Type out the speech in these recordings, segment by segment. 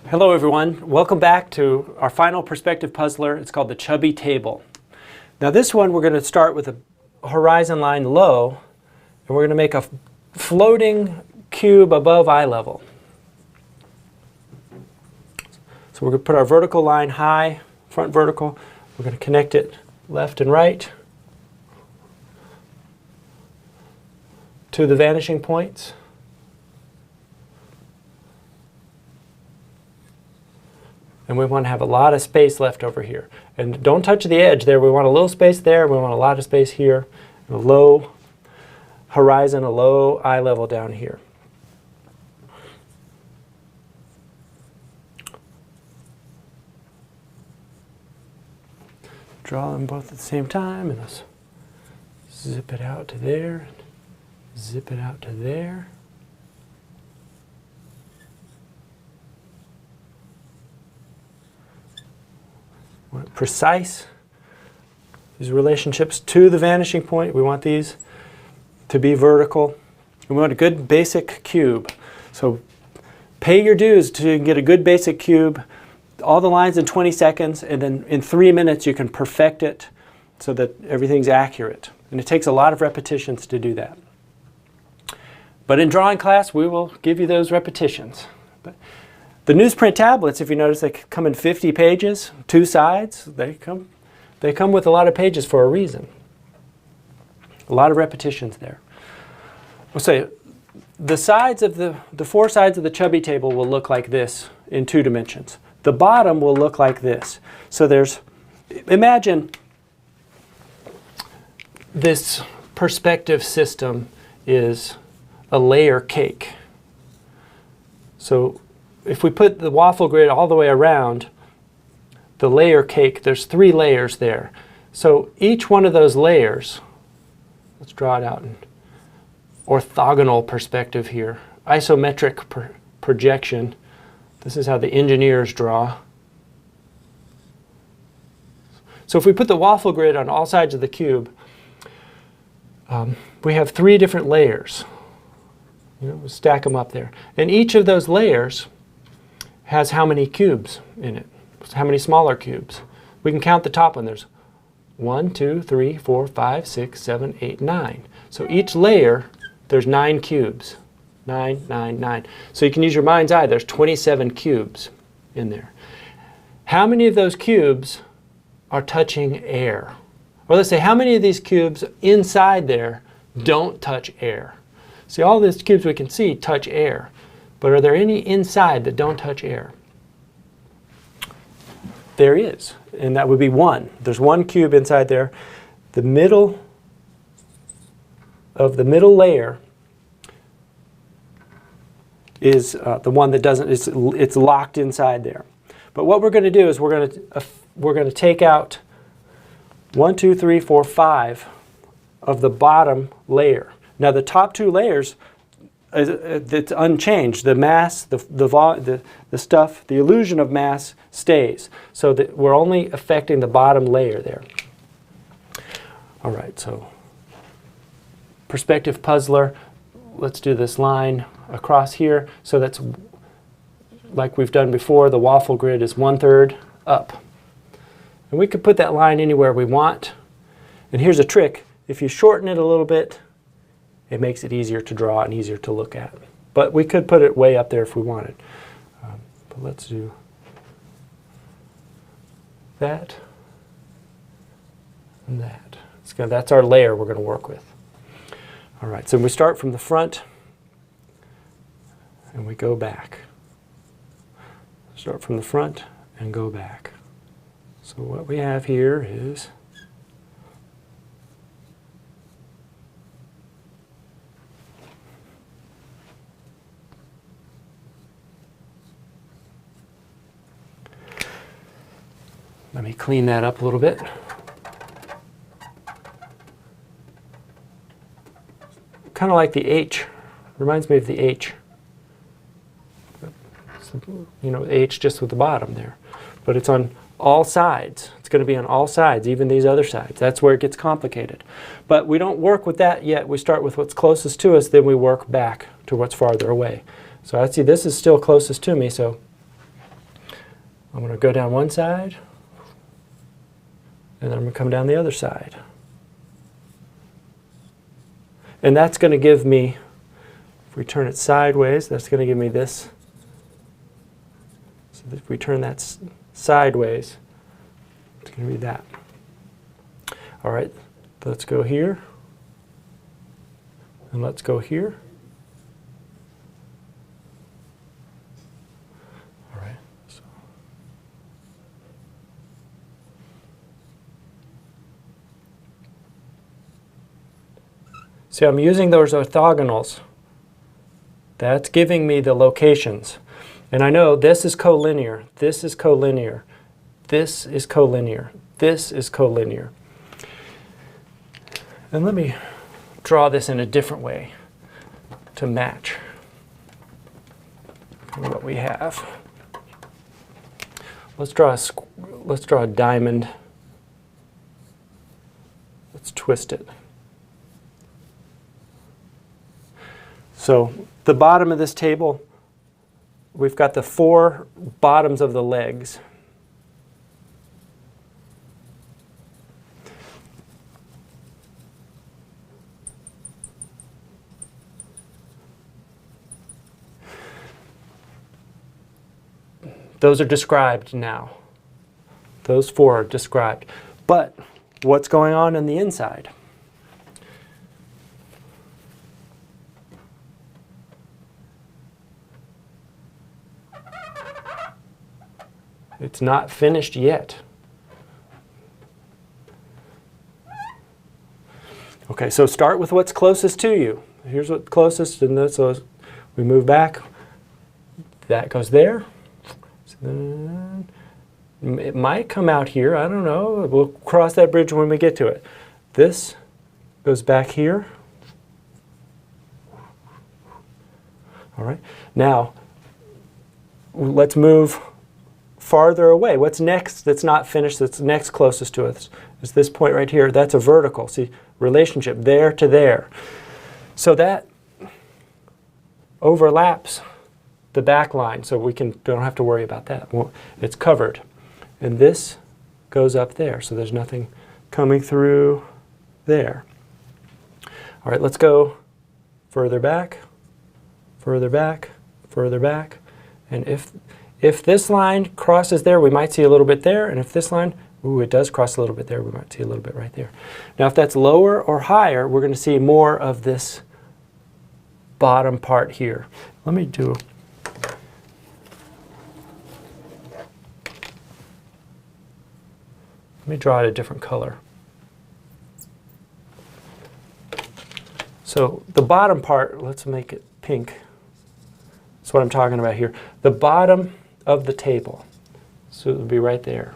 Hello everyone, welcome back to our final perspective puzzler. It's called the Chubby table. Now this one we're going to start with a horizon line low, and we're going to make a floating cube above eye level. So we're going to put our vertical line high, front vertical. We're going to connect it left and right to the vanishing points. And we want to have a lot of space left over here. And don't touch the edge there. We want a little space there. We want a lot of space here. And a low horizon, a low eye level down here. Draw them both at the same time, and let's zip it out to there, zip it out to there. We want precise, these relationships to the vanishing point. We want these to be vertical. We want a good basic cube. So pay your dues to get a good basic cube. All the lines in 20 seconds, and then in 3 minutes you can perfect it so that everything's accurate. And it takes a lot of repetitions to do that. But in drawing class, we will give you those repetitions. But the newsprint tablets, if you notice, they come in 50 pages, 2 sides. They come with a lot of pages for a reason. A lot of repetitions there. We'll say the sides of the 4 sides of the Chubby table will look like this in 2 dimensions. The bottom will look like this. So imagine this perspective system is a layer cake. So if we put the waffle grid all the way around the layer cake, there's 3 layers there. So each one of those layers, let's draw it out in orthogonal perspective here, isometric projection. This is how the engineers draw. So if we put the waffle grid on all sides of the cube, we have 3 different layers. We'll stack them up there. And each of those layers has how many cubes in it? How many smaller cubes? We can count the top one. There's 1, 2, 3, 4, 5, 6, 7, 8, 9. So each layer, there's 9 cubes. 9, 9, 9. So you can use your mind's eye. There's 27 cubes in there. How many of those cubes are touching air? Or let's say, how many of these cubes inside there don't touch air? See, all these cubes we can see touch air. But are there any inside that don't touch air? There is. And that would be 1. There's 1 cube inside there. The middle of the middle layer is the one that doesn't, it's locked inside there. But what we're going to do is we're going to take out 1, 2, 3, 4, 5 of the bottom layer. Now the top 2 layers, it's unchanged. The mass, the stuff, the illusion of mass stays. So that we're only affecting the bottom layer there. All right, so perspective puzzler. Let's do this line across here. So that's like we've done before. The waffle grid is 1/3 up. And we could put that line anywhere we want. And here's a trick. If you shorten it a little bit, it makes it easier to draw and easier to look at. But we could put it way up there if we wanted. But let's do that and that. That's our layer we're going to work with. All right, so we start from the front and we go back. Start from the front and go back. So what we have here is let me clean that up a little bit. Kind of like the H. Reminds me of the H. You know, H just with the bottom there. But it's on all sides. It's going to be on all sides, even these other sides. That's where it gets complicated. But we don't work with that yet. We start with what's closest to us, then we work back to what's farther away. So I see this is still closest to me, so I'm going to go down one side, and then I'm going to come down the other side. And that's going to give me, if we turn it sideways, that's going to give me this. So if we turn that sideways, it's going to be that. All right, let's go here, and let's go here. All right. See, I'm using those orthogonals. That's giving me the locations. And I know this is collinear, this is collinear, this is collinear, this is collinear. And let me draw this in a different way to match what we have. Let's draw a diamond. Let's twist it. So the bottom of this table, we've got the 4 bottoms of the legs. Those are described now. Those 4 are described. But what's going on the inside? It's not finished yet. Okay, so start with what's closest to you. Here's what's closest, and this, so we move back. That goes there. So then it might come out here. I don't know. We'll cross that bridge when we get to it. This goes back here. All right. Now, let's move farther away. What's next that's not finished, that's next closest to us, is this point right here. That's a vertical. See, relationship there to there. So that overlaps the back line, so we don't have to worry about that. It's covered. And this goes up there, so there's nothing coming through there. All right, let's go further back, further back, further back. And if this line crosses there, we might see a little bit there. And if this line, ooh, it does cross a little bit there, we might see a little bit right there. Now, if that's lower or higher, we're going to see more of this bottom part here. Let me draw it a different color. So the bottom part, let's make it pink. That's what I'm talking about here. The bottom of the table. So it would be right there.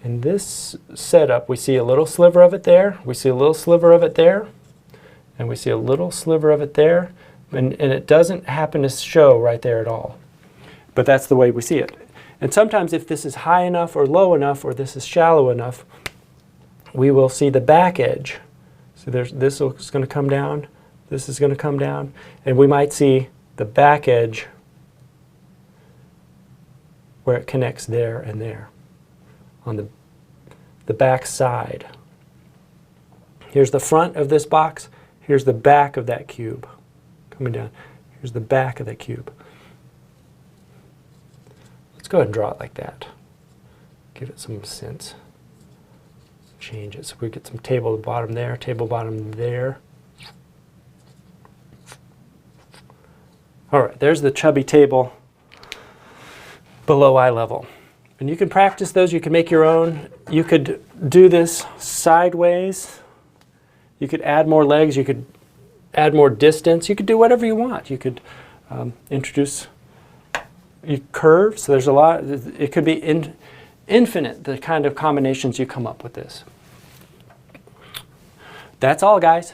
In this setup, we see a little sliver of it there, we see a little sliver of it there, and we see a little sliver of it there, and it doesn't happen to show right there at all. But that's the way we see it. And sometimes if this is high enough or low enough, or this is shallow enough, we will see the back edge. So this is going to come down, this is going to come down, and we might see the back edge where it connects there and there on the back side. Here's the front of this box, here's the back of that cube coming down. Here's the back of the cube. Let's go ahead and draw it like that. Give it some sense. Change it so we get some table bottom there, table bottom there. All right, there's the chubby table below eye level. And you can practice those, you can make your own. You could do this sideways. You could add more legs, you could add more distance. You could do whatever you want. You could introduce curves. So there's a lot. It could be infinite, the kind of combinations you come up with this. That's all, guys.